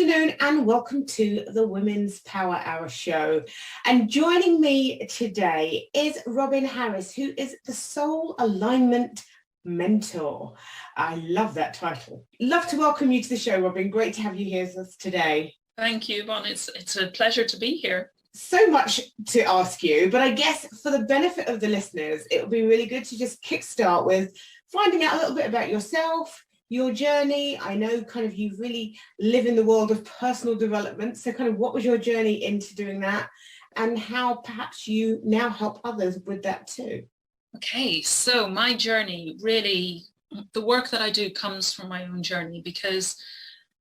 afternoon and welcome to the Women's Power Hour show. And joining me today is Robyn Harris, who is the Soul Alignment Mentor. I love that title. Love to welcome you to the show, Robyn. Great to have you here with us today. Thank you, Yvonne. It's a pleasure to be here. So much to ask you, but I guess for the benefit of the listeners, it would be really good to just kickstart with finding out a little bit about yourself, your journey. I know kind of you really live in the world of personal development. So kind of what was your journey into doing that and how perhaps you now help others with that too? Okay, so my journey, really, the work that I do comes from my own journey, because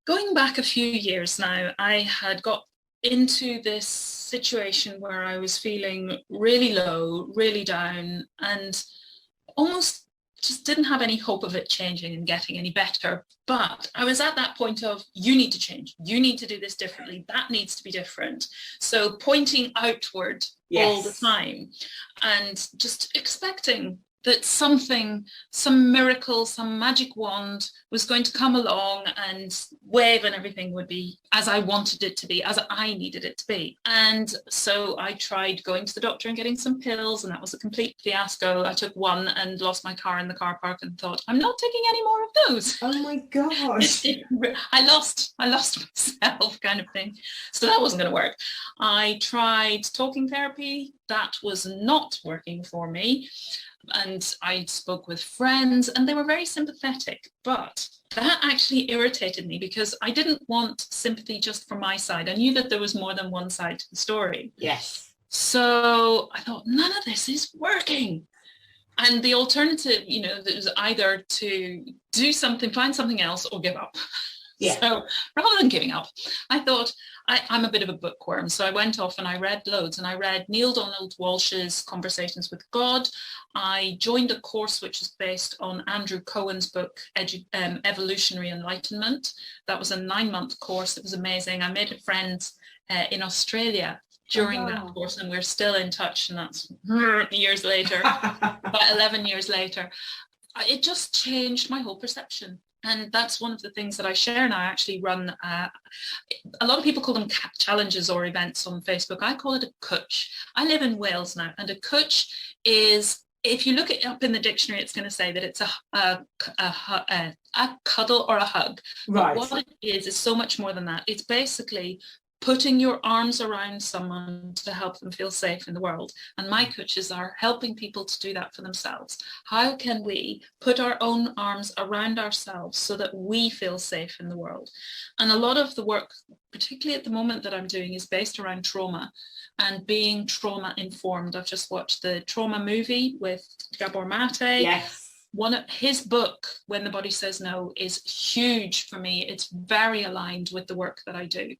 going back a few years now, I had got into this situation where I was feeling really low, really down, and almost just didn't have any hope of it changing and getting any better. But I was at that point of, you need to change. You need to do this differently. That needs to be different. So pointing outward all the time and just expecting that something, some miracle, some magic wand was going to come along and wave and everything would be as I wanted it to be, as I needed it to be. And so I tried going to the doctor and getting some pills, and that was a complete fiasco. I took one and lost my car in the car park and thought, I'm not taking any more of those. Oh my gosh. I lost myself kind of thing. So that wasn't going to work. I tried talking therapy. That was not working for me. And I spoke with friends and they were very sympathetic, but that actually irritated me because I didn't want sympathy just from my side. I knew that there was more than one side to the story. Yes. So I thought, none of this is working. And the alternative, was either to do something, find something else, or give up. Yeah. So rather than giving up, I thought, I'm a bit of a bookworm. So I went off and I read loads, and I read Neil Donald Walsh's Conversations with God. I joined a course which is based on Andrew Cohen's book, Evolutionary Enlightenment. That was a 9-month course. It was amazing. I made a friend in Australia during that course, and we're still in touch, and that's years later, about 11 years later. It just changed my whole perception. And that's one of the things that I share. And I actually run, a lot of people call them challenges or events on Facebook. I call it a cwtch. I live in Wales now, and a cwtch is, if you look it up in the dictionary, it's going to say that it's a cuddle or a hug. Right. But what it is so much more than that. It's basically putting your arms around someone to help them feel safe in the world. And my coaches are helping people to do that for themselves. How can we put our own arms around ourselves so that we feel safe in the world? And a lot of the work, particularly at the moment, that I'm doing is based around trauma and being trauma informed. I've just watched the trauma movie with Gabor Mate. Yes. One of his book, When the Body Says No, is huge for me. It's very aligned with the work that I do.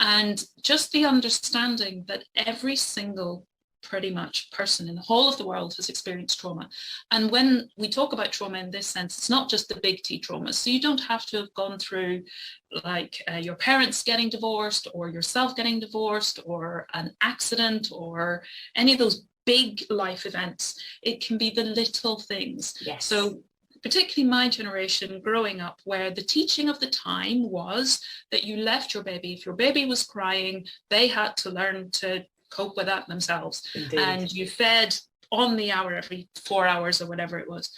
And just the understanding that every single pretty much person in the whole of the world has experienced trauma. And when we talk about trauma in this sense, it's not just the big T traumas. So you don't have to have gone through like your parents getting divorced or yourself getting divorced or an accident or any of those big life events. It can be the little things. Yes. So particularly my generation growing up, where the teaching of the time was that you left your baby. If your baby was crying, they had to learn to cope with that themselves. Indeed. And you fed on the hour every 4 hours or whatever it was.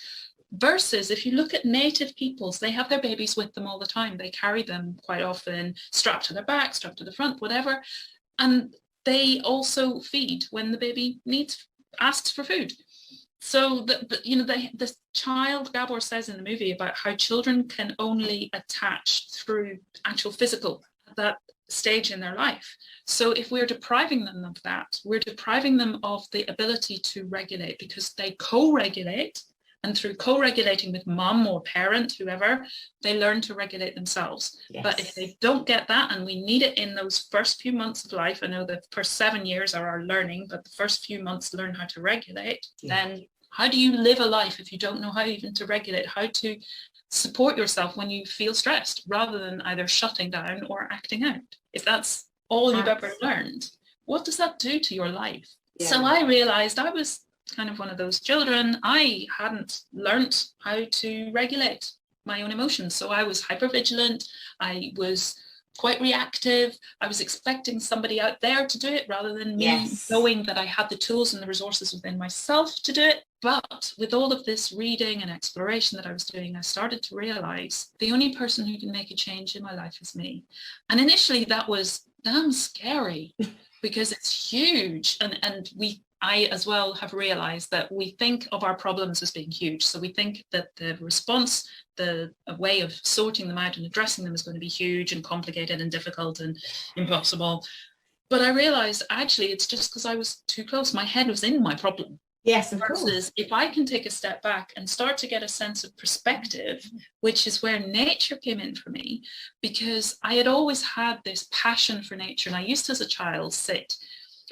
Versus if you look at native peoples, they have their babies with them all the time. They carry them quite often strapped to their back, strapped to the front, whatever. And they also feed when the baby asks for food. So the child, Gabor says in the movie about how children can only attach through actual physical at that stage in their life. So if we're depriving them of that, we're depriving them of the ability to regulate, because they co-regulate. And through co-regulating with mom or parent, whoever, they learn to regulate themselves. Yes. But if they don't get that, and we need it in those first few months of life, I know the first 7 years are our learning, but the first few months learn how to regulate, then how do you live a life if you don't know how even to regulate, how to support yourself when you feel stressed, rather than either shutting down or acting out? If that's all you've ever learned, what does that do to your life? Yeah. So I realized I was kind of one of those children. I hadn't learnt how to regulate my own emotions. So I was hypervigilant. I was quite reactive. I was expecting somebody out there to do it rather than me knowing that I had the tools and the resources within myself to do it. But with all of this reading and exploration that I was doing, I started to realize the only person who can make a change in my life is me. And initially that was damn scary because it's huge. And I as well have realized that we think of our problems as being huge. So we think that the response, the way of sorting them out and addressing them is going to be huge and complicated and difficult and impossible. But I realized actually it's just because I was too close. My head was in my problem. Yes, of course. Versus if I can take a step back and start to get a sense of perspective, which is where nature came in for me, because I had always had this passion for nature. And I used to, as a child, sit.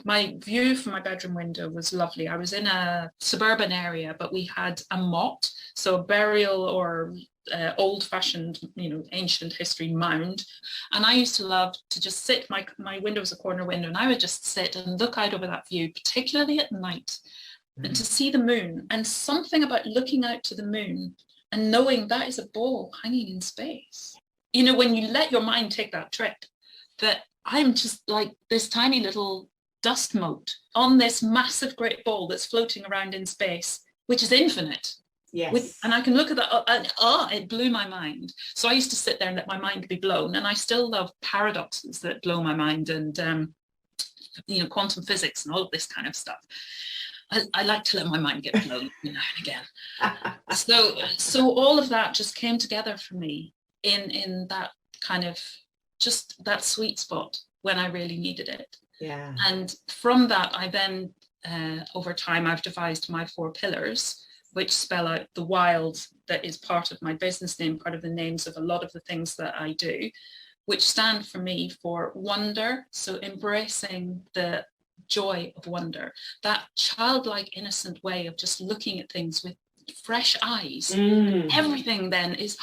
My view from my bedroom window was lovely. I was in a suburban area, but we had a motte, so a burial or old-fashioned, ancient history mound. And I used to love to just sit, my window was a corner window, and I would just sit and look out over that view, particularly at night, and to see the moon. And something about looking out to the moon and knowing that is a ball hanging in space. When you let your mind take that trip, that I'm just like this tiny little dust mote on this massive great ball that's floating around in space, which is infinite. Yes. And I can look at that and it blew my mind. So I used to sit there and let my mind be blown. And I still love paradoxes that blow my mind, and quantum physics and all of this kind of stuff. I like to let my mind get blown now and again. So all of that just came together for me in that kind of just that sweet spot when I really needed it. Yeah. And from that, I then, over time, I've devised my 4 pillars, which spell out the wild that is part of my business name, part of the names of a lot of the things that I do, which stand for me for wonder. So embracing the joy of wonder, that childlike, innocent way of just looking at things with fresh eyes. Everything then is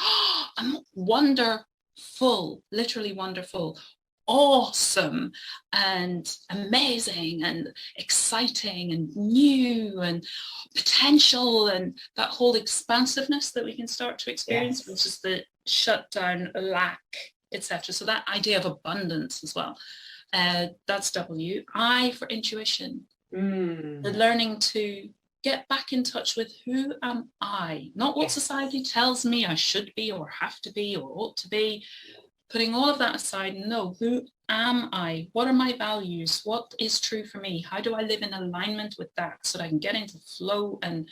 wonderful, literally wonderful, awesome and amazing and exciting and new and potential, and that whole expansiveness that we can start to experience versus the shutdown, lack, etc. So that idea of abundance as well. That's W. I for intuition. The learning to get back in touch with who am I, not what society tells me I should be or have to be or ought to be. Putting all of that aside, no, who am I? What are my values? What is true for me? How do I live in alignment with that so that I can get into flow and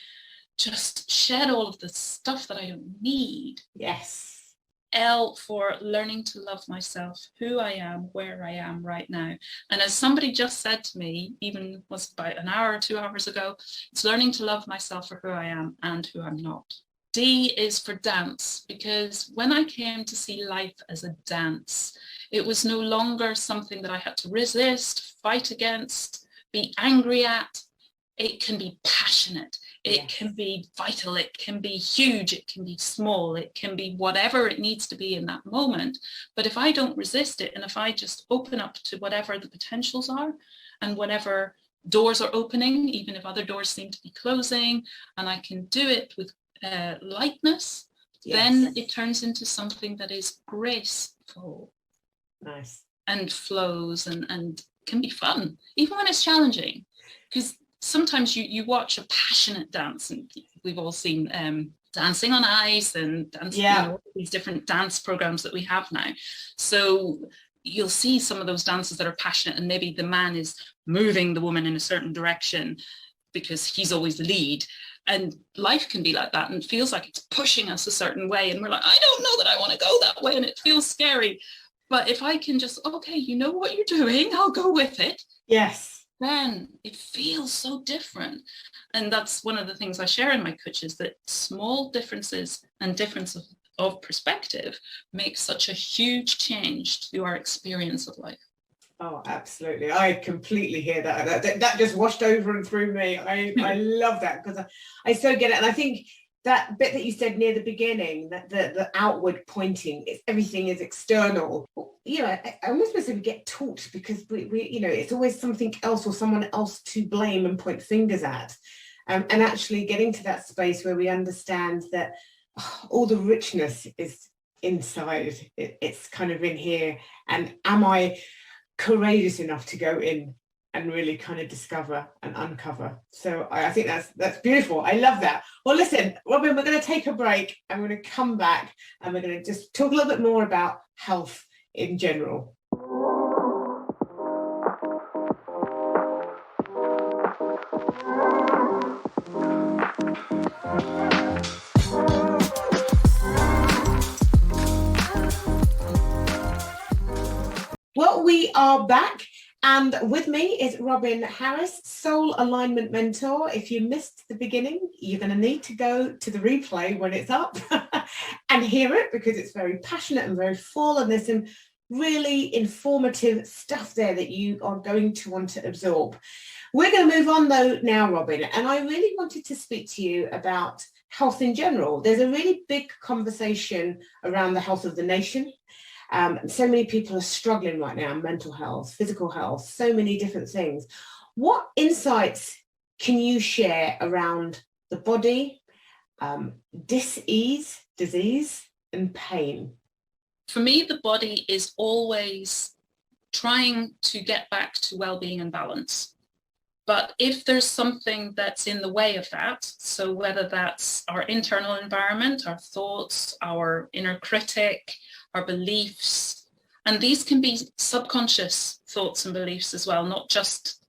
just shed all of the stuff that I don't need? Yes. L for learning to love myself, who I am, where I am right now. And as somebody just said to me, even was about an hour or 2 hours ago, it's learning to love myself for who I am and who I'm not. D is for dance, because when I came to see life as a dance, it was no longer something that I had to resist, fight against, be angry at. It can be passionate. It can be vital. It can be huge. It can be small. It can be whatever it needs to be in that moment. But if I don't resist it, and if I just open up to whatever the potentials are and whatever doors are opening, even if other doors seem to be closing, and I can do it with lightness, then it turns into something that is graceful. Nice. And flows and can be fun, even when it's challenging. Because sometimes you watch a passionate dance, and we've all seen Dancing on Ice and these different dance programs that we have now. So you'll see some of those dances that are passionate, and maybe the man is moving the woman in a certain direction because he's always the lead. And life can be like that, and it feels like it's pushing us a certain way, and we're like, I don't know that I want to go that way, and it feels scary. But if I can just, okay, you know what you're doing, I'll go with it. Yes. Then it feels so different. And that's one of the things I share in my coaches, that small differences and difference of perspective make such a huge change to our experience of life. Oh, absolutely. I completely hear that. That just washed over and through me. I love that, because I so get it. And I think that bit that you said near the beginning, that the outward pointing, everything is external. I almost suppose we get taught, because we it's always something else or someone else to blame and point fingers at. And actually getting to that space where we understand that all the richness is inside? It's kind of in here. And am I courageous enough to go in and really kind of discover and uncover? So I think that's beautiful. I love that. Well, listen, Robyn, we're going to take a break and we're going to come back and we're going to just talk a little bit more about health in general. Well, we are back, and with me is Robyn Harris, Soul Alignment Mentor. If you missed the beginning, you're going to need to go to the replay when it's up and hear it, because it's very passionate and very full, and there's some really informative stuff there that you are going to want to absorb. We're going to move on though now, Robyn, and I really wanted to speak to you about health in general. There's a really big conversation around the health of the nation. So many people are struggling right now, mental health, physical health, so many different things. What insights can you share around the body, dis-ease, disease, and pain? For me, the body is always trying to get back to well-being and balance. But if there's something that's in the way of that, so whether that's our internal environment, our thoughts, our inner critic, our beliefs, and these can be subconscious thoughts and beliefs as well, not just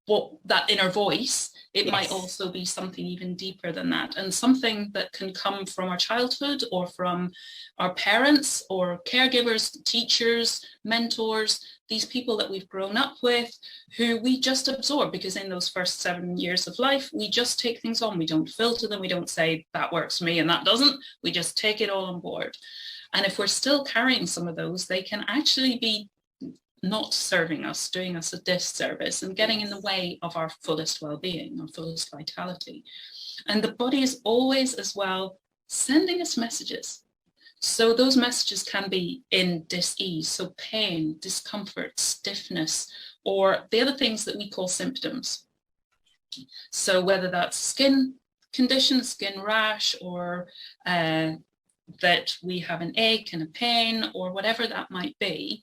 what that inner voice. It might also be something even deeper than that, and something that can come from our childhood or from our parents or caregivers, teachers, mentors, these people that we've grown up with, who we just absorb, because in those first 7 years of life, we just take things on. We don't filter them. We don't say that works for me and that doesn't. We just take it all on board. And if we're still carrying some of those, they can actually be not serving us, doing us a disservice and getting in the way of our fullest well-being, our fullest vitality. And the body is always as well sending us messages. So those messages can be in dis-ease, so pain, discomfort, stiffness, or the other things that we call symptoms. So whether that's skin condition, skin rash, or that we have an ache and a pain, or whatever that might be,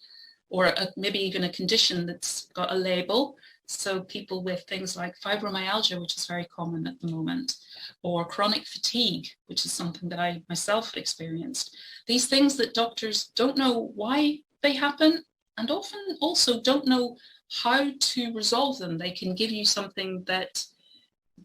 or maybe even a condition that's got a label. So people with things like fibromyalgia, which is very common at the moment, or chronic fatigue, which is something that I myself experienced. These things that doctors don't know why they happen, and often also don't know how to resolve them. They can give you something that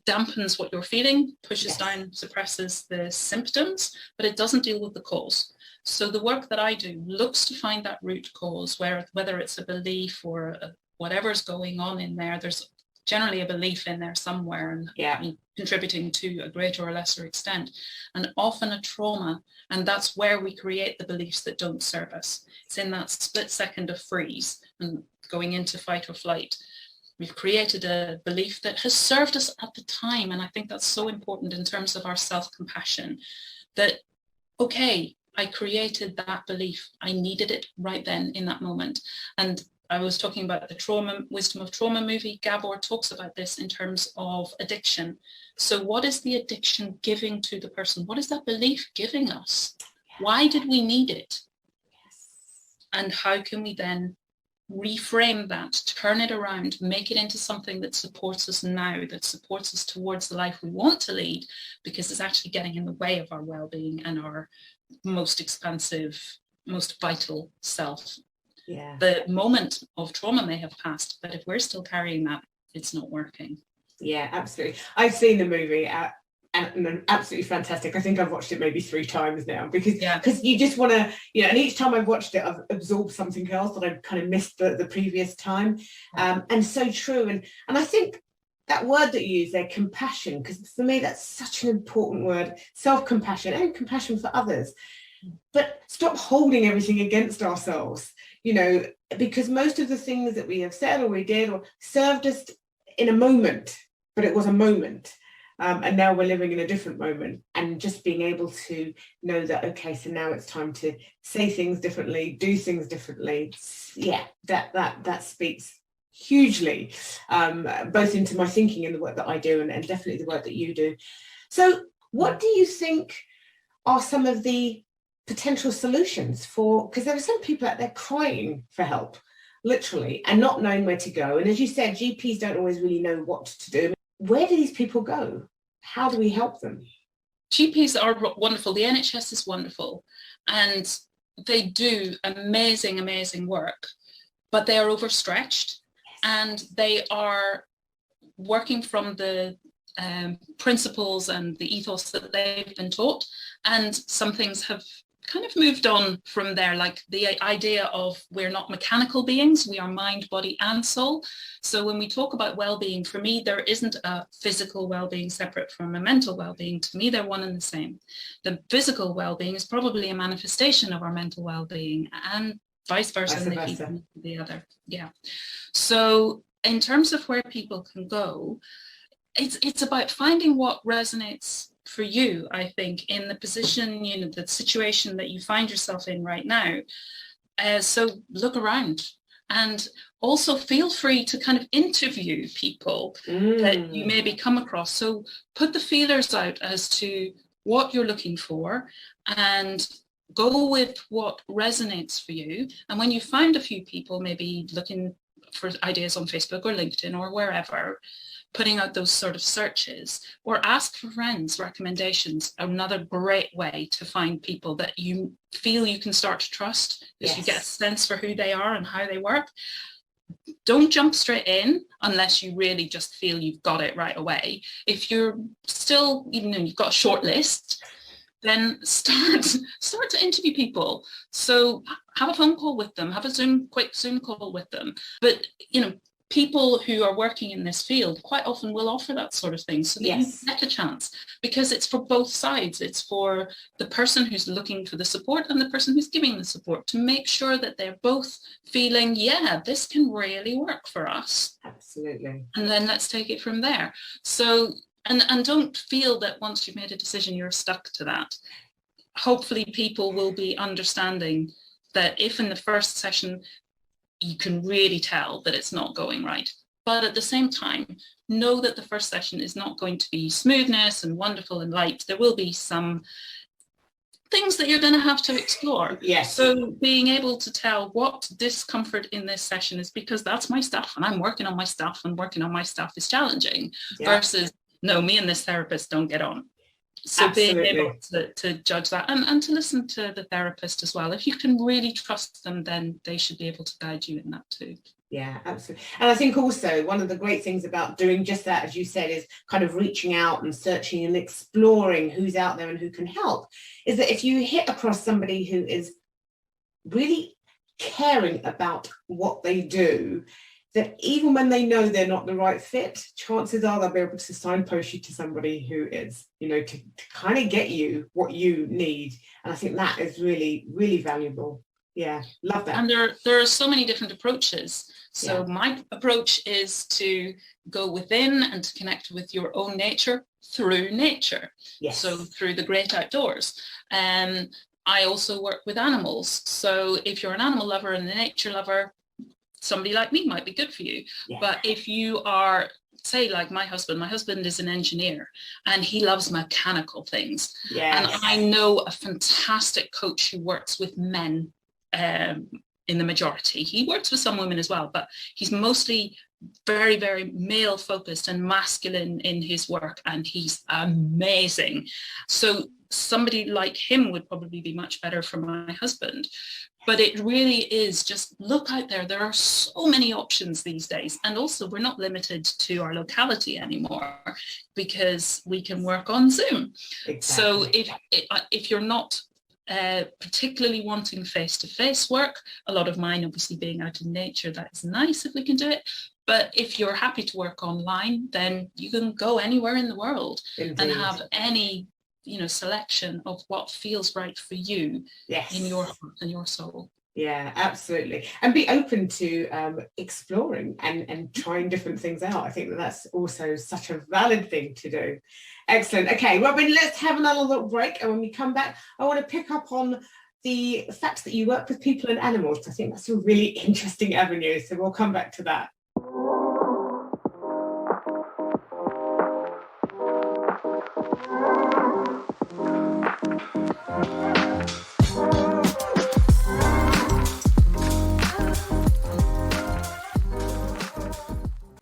dampens what you're feeling, pushes down, suppresses the symptoms, but it doesn't deal with the cause. So the work that I do looks to find that root cause, whether it's a belief or whatever's going on in there. There's generally a belief in there somewhere, and contributing to a greater or lesser extent, and often a trauma. And that's where we create the beliefs that don't serve us. It's in that split second of freeze and going into fight or flight. We've created a belief that has served us at the time. And I think that's so important in terms of our self-compassion, that, okay, I created that belief. I needed it right then in that moment. And I was talking about the Wisdom of Trauma movie. Gabor talks about this in terms of addiction. So what is the addiction giving to the person? What is that belief giving us? Why did we need it? And how can we then reframe that, turn it around, make it into something that supports us now, that supports us towards the life we want to lead, because it's actually getting in the way of our well-being and our most expansive, most vital self. The moment of trauma may have passed, but if we're still carrying that, it's not working. Yeah, absolutely. I've seen the movie and absolutely fantastic. I think I've watched it maybe 3 times now, because you just want to, and each time I've watched it, I've absorbed something else that I've kind of missed the previous time. And so true. And I think that word that you use there, compassion, because for me, that's such an important word, self-compassion and compassion for others. But stop holding everything against ourselves, because most of the things that we have said or we did or served us in a moment, but it was a moment. And now we're living in a different moment, and just being able to know that, okay, so now it's time to say things differently, do things differently. Yeah, that speaks hugely, both into my thinking and the work that I do, and definitely the work that you do. So what do you think are some of the potential solutions for, because there are some people out there crying for help, literally, and not knowing where to go. And as you said, GPs don't always really know what to do. Where do these people go? How do we help them? GPs are wonderful. The NHS is wonderful, and they do amazing, amazing work, but they are overstretched, and they are working from the principles and the ethos that they've been taught. And some things have kind of moved on from there, like the idea of we're not mechanical beings, we are mind, body and soul. So when we talk about well-being, for me, there isn't a physical well-being separate from a mental well-being. To me, they're one and the same. The physical well-being is probably a manifestation of our mental well-being, and vice versa, the other. Yeah. So in terms of where people can go, it's about finding what resonates for you, I think, in the position, the situation that you find yourself in right now. So look around, and also feel free to kind of interview people that you maybe come across. So put the feelers out as to what you're looking for and go with what resonates for you. And when you find a few people, maybe looking for ideas on Facebook or LinkedIn or wherever, putting out those sort of searches, or ask for friends' recommendations. Another great way to find people that you feel you can start to trust, because you get a sense for who they are and how they work. Don't jump straight in unless you really just feel you've got it right away. If you're still, even though you've got a short list, then start to interview people. So have a phone call with them, have a quick Zoom call with them. But, people who are working in this field quite often will offer that sort of thing, so that you get a chance, because it's for both sides. It's for the person who's looking for the support and the person who's giving the support, to make sure that they're both feeling, yeah, this can really work for us. Absolutely. And then let's take it from there. So, and don't feel that once you've made a decision, you're stuck to that. Hopefully people will be understanding that if in the first session you can really tell that it's not going right, but at the same time, know that the first session is not going to be smoothness and wonderful and light. There will be some things that you're going to have to explore. Yes. So being able to tell what discomfort in this session is because that's my stuff and I'm working on my stuff, and working on my stuff is challenging, versus, no, me and this therapist don't get on. So being able to judge that, and to listen to the therapist as well. If you can really trust them, then they should be able to guide you in that too. Yeah, absolutely. And I think also one of the great things about doing just that, as you said, is kind of reaching out and searching and exploring who's out there and who can help, is that if you hit across somebody who is really caring about what they do, that even when they know they're not the right fit, chances are they'll be able to signpost you to somebody who is, to kind of get you what you need. And I think that is really, really valuable. Yeah, love that. And there are so many different approaches. So my approach is to go within and to connect with your own nature through nature. Yes. So through the great outdoors. I also work with animals. So if you're an animal lover and a nature lover, somebody like me might be good for you. Yeah. But if you are, say, like my husband is an engineer and he loves mechanical things. Yes. And I know a fantastic coach who works with men in the majority. He works with some women as well, but he's mostly very, very male focused and masculine in his work, and he's amazing. So somebody like him would probably be much better for my husband. But it really is just look out there. There are so many options these days. And also we're not limited to our locality anymore, because we can work on Zoom. Exactly. So if you're not particularly wanting face-to-face work, a lot of mine obviously being out in nature, that is nice if we can do it. But if you're happy to work online, then you can go anywhere in the world. Indeed. And have any selection of what feels right for you. Yes. In your heart and your soul. Yeah, absolutely. And be open to exploring and trying different things out. I think that's also such a valid thing to do. Excellent. Okay, Robyn, let's have another little break. And when we come back, I want to pick up on the fact that you work with people and animals. I think that's a really interesting avenue. So we'll come back to that.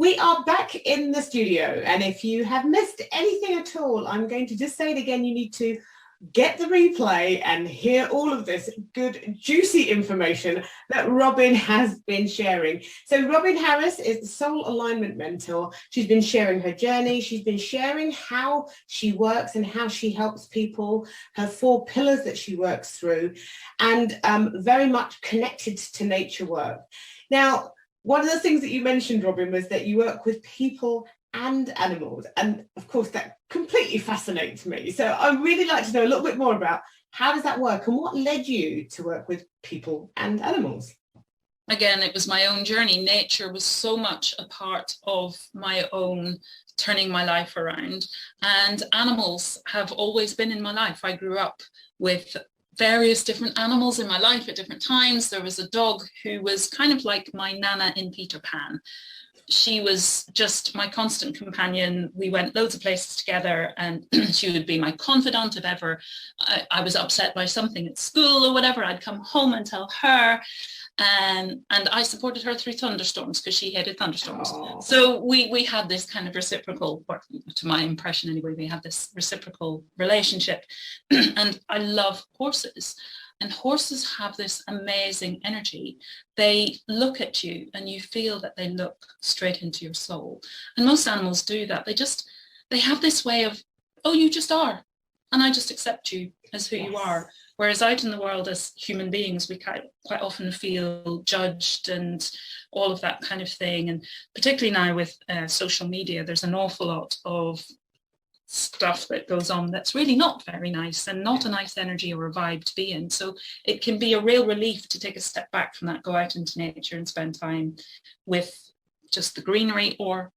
We are back in the studio, and if you have missed anything at all, I'm going to just say it again. You need to get the replay and hear all of this good, juicy information that Robyn has been sharing. So Robyn Harris is the Soul Alignment Mentor. She's been sharing her journey. She's been sharing how she works and how she helps people, her 4 pillars that she works through, and very much connected to nature work. Now, one of the things that you mentioned, Robyn, was that you work with people and animals. And of course, that completely fascinates me. So I'd really like to know a little bit more about how does that work and what led you to work with people and animals? Again, it was my own journey. Nature was so much a part of my own turning my life around. And animals have always been in my life. I grew up with various different animals in my life at different times. There was a dog who was kind of like my Nana in Peter Pan. She was just my constant companion. We went loads of places together, and she would be my confidant if ever I was upset by something at school or whatever. I'd come home and tell her. And I supported her through thunderstorms because she hated thunderstorms. Oh. So we had this kind of reciprocal, or to my impression anyway, we had this reciprocal relationship. And I love horses. And horses have this amazing energy. They look at you and you feel that they look straight into your soul. And most animals do that. They have this way of, oh, you just are. And I just accept you as who you are. Whereas out in the world as human beings, we quite often feel judged and all of that kind of thing. And particularly now with social media, there's an awful lot of stuff that goes on that's really not very nice and not a nice energy or a vibe to be in. So it can be a real relief to take a step back from that, go out into nature and spend time with just the greenery or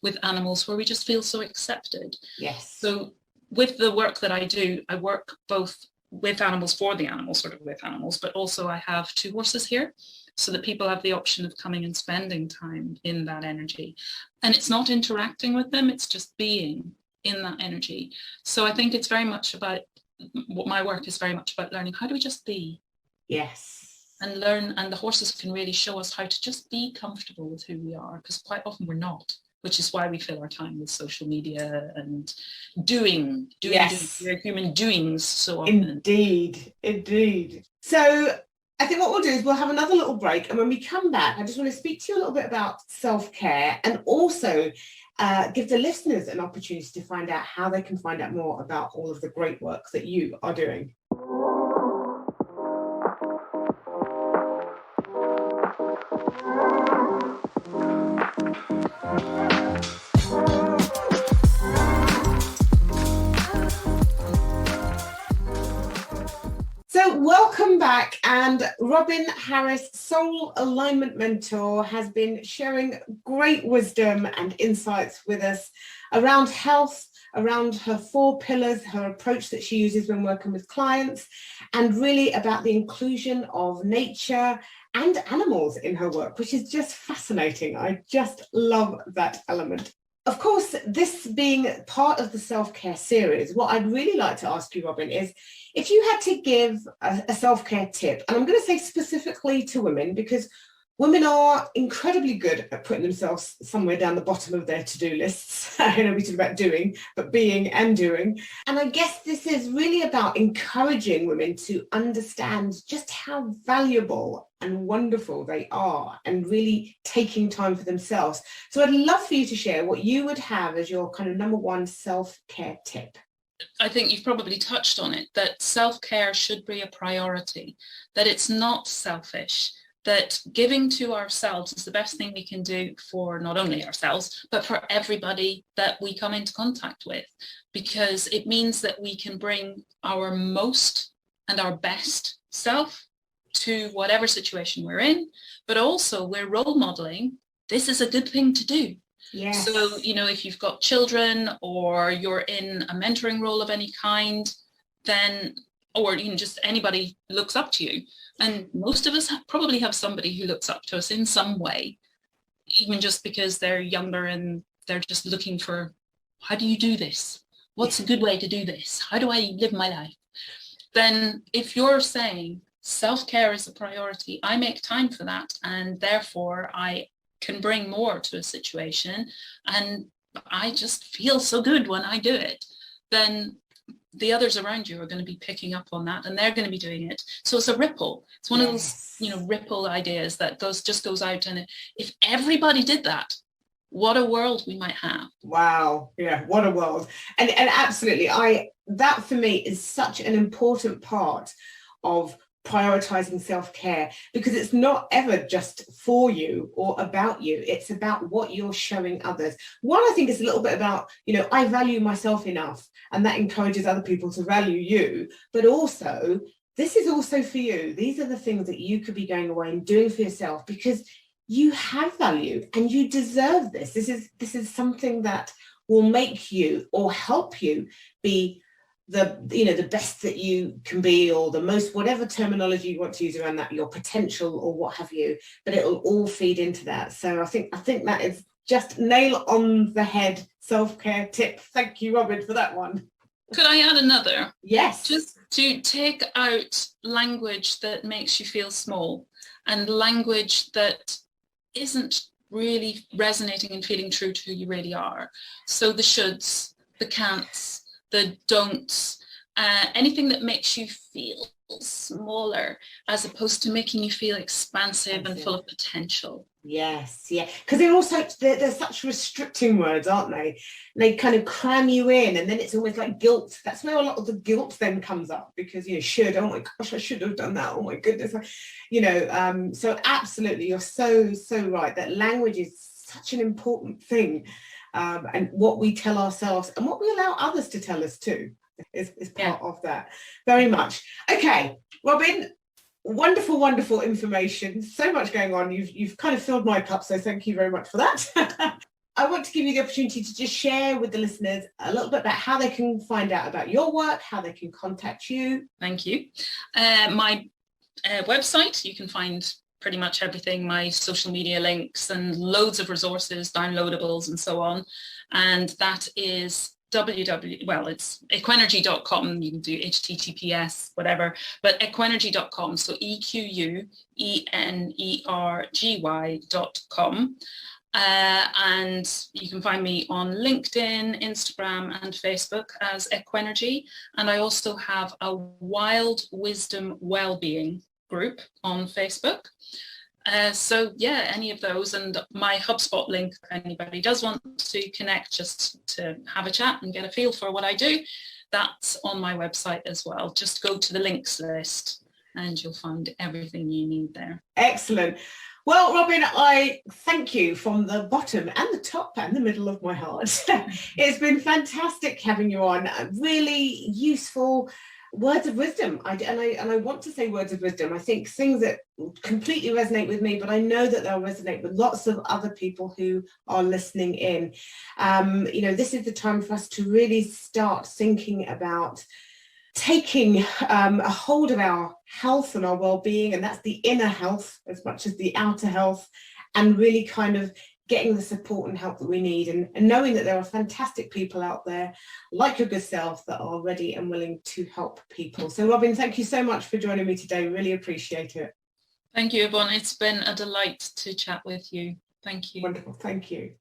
with animals where we just feel so accepted. Yes. So with the work that I do, I work both with animals, for the animals, sort of with animals, but also I have 2 horses here so that people have the option of coming and spending time in that energy. And it's not interacting with them, it's just being in that energy. So I think it's very much about, what my work is very much about learning, how do we just be? Yes. And learn, and the horses can really show us how to just be comfortable with who we are, because quite often we're not, which is why we fill our time with social media and doing human doings so often. Indeed. So I think what we'll do is we'll have another little break, and when we come back, I just want to speak to you a little bit about self-care, and also give the listeners an opportunity to find out how they can find out more about all of the great work that you are doing. So welcome back, and Robyn Harris, Soul Alignment Mentor, has been sharing great wisdom and insights with us around health, around her 4 pillars, her approach that she uses when working with clients, and really about the inclusion of nature and animals in her work, which is just fascinating. I just love that element. Of course, this being part of the self-care series, what I'd really like to ask you, Robyn, is if you had to give a self-care tip, and I'm going to say specifically to women, because women are incredibly good at putting themselves somewhere down the bottom of their to-do lists. I know we talk about doing, but being and doing. And I guess this is really about encouraging women to understand just how valuable and wonderful they are, and really taking time for themselves. So I'd love for you to share what you would have as your kind of number 1 self-care tip. I think you've probably touched on it, that self-care should be a priority, that it's not selfish, that giving to ourselves is the best thing we can do for not only ourselves, but for everybody that we come into contact with, because it means that we can bring our most and our best self to whatever situation we're in, but also we're role modeling, this is a good thing to do. Yes. So, if you've got children or you're in a mentoring role of any kind, then, or just anybody looks up to you. And most of us probably have somebody who looks up to us in some way, even just because they're younger and they're just looking for, how do you do this? What's a good way to do this? How do I live my life? Then if you're saying self-care is a priority, I make time for that, and therefore I can bring more to a situation, and I just feel so good when I do it, then the others around you are going to be picking up on that, and they're going to be doing it. So it's a ripple. It's one of those, ripple ideas that goes out. And if everybody did that, what a world we might have. Wow. Yeah, what a world. And absolutely, that for me is such an important part of prioritizing self-care, because it's not ever just for you or about you. It's about what you're showing others. One, I think, is a little bit about, I value myself enough, and that encourages other people to value you. But also, this is also for you. These are the things that you could be going away and doing for yourself, because you have value and you deserve this. This is something that will make you or help you be the best that you can be, or the most, whatever terminology you want to use around that, your potential or what have you, but it'll all feed into that. So I think that is just nail on the head self-care tip. Thank you, Robyn, for that one. Could I add another? Yes. Just to take out language that makes you feel small, and language that isn't really resonating and feeling true to who you really are. So the shoulds, the can'ts, the don'ts, anything that makes you feel smaller, as opposed to making you feel expansive and full of potential. Yes, yeah, because they're such restricting words, aren't they? They kind of cram you in, and then it's almost like guilt. That's where a lot of the guilt then comes up, because should, oh my gosh, I should have done that, oh my goodness, so absolutely, you're so right, that language is such an important thing. And what we tell ourselves and what we allow others to tell us too is part of that, very much. Okay, Robyn, wonderful information, so much going on. You've kind of filled my cup, so thank you very much for that. I want to give you the opportunity to just share with the listeners a little bit about how they can find out about your work, how they can contact you. Thank you. My website, you can find pretty much everything, my social media links and loads of resources, downloadables and so on. And that is it's equenergy.com. You can do HTTPS, whatever, but equenergy.com. So EQUENERGY.com. And you can find me on LinkedIn, Instagram and Facebook as Equenergy. And I also have a Wild Wisdom Wellbeing group on Facebook. Any of those, and my HubSpot link, if anybody does want to connect just to have a chat and get a feel for what I do, that's on my website as well. Just go to the links list and you'll find everything you need there. Excellent. Well, Robyn, I thank you from the bottom and the top and the middle of my heart. It's been fantastic having you on. Really useful words of wisdom. I want to say words of wisdom. I think things that completely resonate with me, but I know that they'll resonate with lots of other people who are listening in. This is the time for us to really start thinking about taking a hold of our health and our well-being, and that's the inner health as much as the outer health, and really kind of getting the support and help that we need, and knowing that there are fantastic people out there like your good self that are ready and willing to help people. So Robyn, thank you so much for joining me today. Really appreciate it. Thank you, Yvonne. It's been a delight to chat with you. Thank you. Wonderful. Thank you.